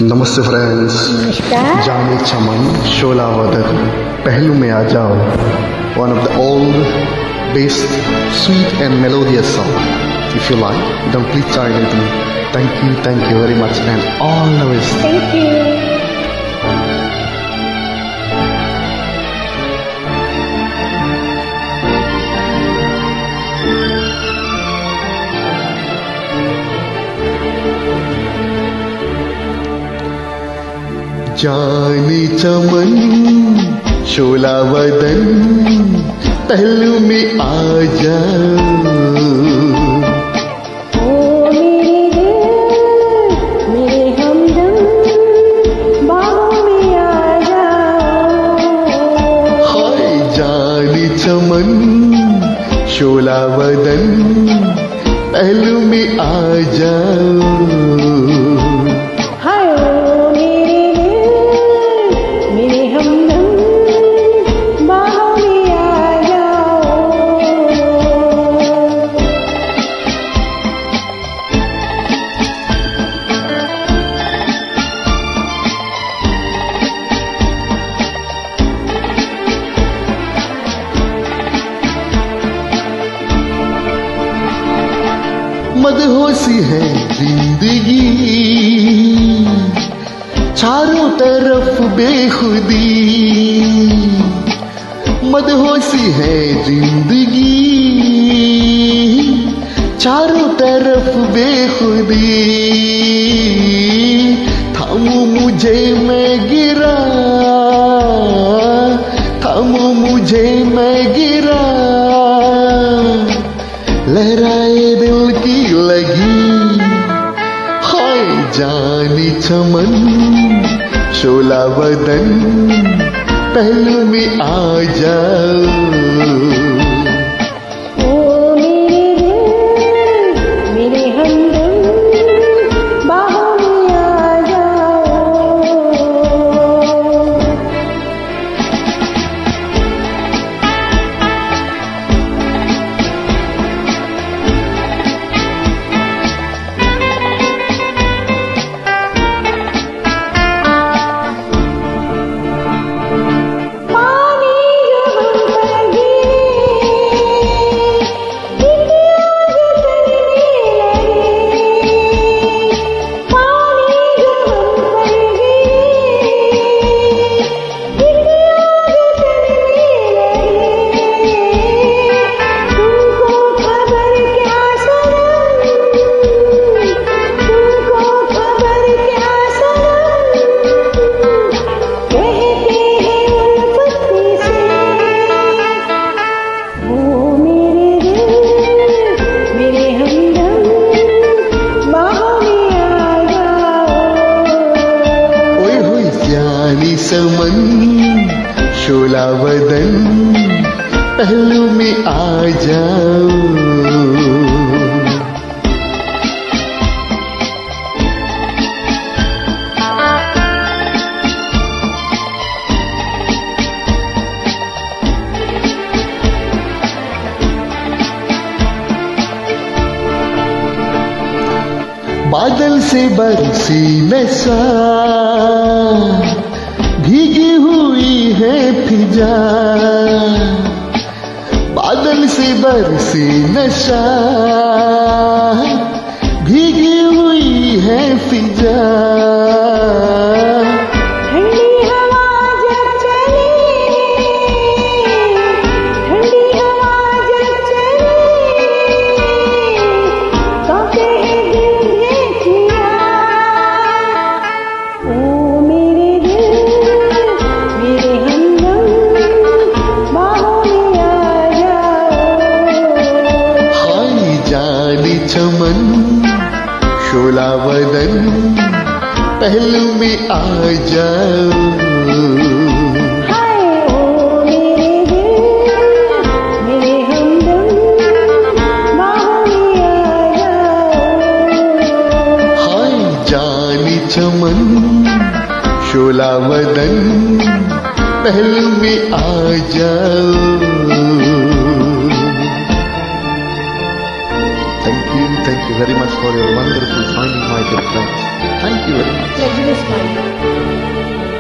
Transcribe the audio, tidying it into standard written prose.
नमस्ते फ्रेंड्स। नमस्कार। जाने चमन शोला वदन पहलू में आ जाओ, one of the old best sweet and melodious song. If you like, then please join with me. Thank you very much and all the best. Thank you. जाने चमन शोला वदन पहलू में आ जाओ, ओ मेरे दिल मेरे हमदम बाहों में आ जाओ। हाय जाने चमन शोला वदन पहलू में आ जाओ। हाय ओ मेरे दिल मेरे हमदम बाहों में आ जाओ। मदहोशी है जिंदगी, चारों तरफ बेखुदी। मदहोशी है जिंदगी, चारों तरफ बेखुदी। थामो मुझे मैं गिरा, थामो मुझे मैं गिरा। लहराए दिल की लगी, हाय जानी चमन शोला वदन पहलू में आ जाओ। ओ मेरे दिल मेरे हमदम बाहों में आ जाओ। पानी जो हम पर गिरे, इतिहास तनने लगे। पानी जो हम पर गिरे, इतिहास तनने लगे। तुमको खबर क्या सनम, तुमको खबर क्या सनम, कहते हैं उल्फत से। ओ मेरे दिल मेरे हमदम बाहों में आ जाओ। ओए होए जानी समन शोला वदन पहलू में आ जाओ। बादल से बरसी नशा, भीगी हुई है फिजा। बादल से बरसी नशा, भीगी हुई है फिजा। ठंडी हवा जब चले, ठंडी हवा जब चले, कांपते हैं दिल देखिया। ओ मेरे दिल मेरे हमदम बाहों में आ जाओ। हाय जाने चमन शोला वदन पहलू में आ जाओ। हाय ओ मेरे दिल मेरे हमदम बाहों में आ जाओ। हाय जानी चमन शोला वदन पहलू में आ जाओ। Thank you very much for your wonderful finding, my dear friends. Thank you very much. luxurious smile.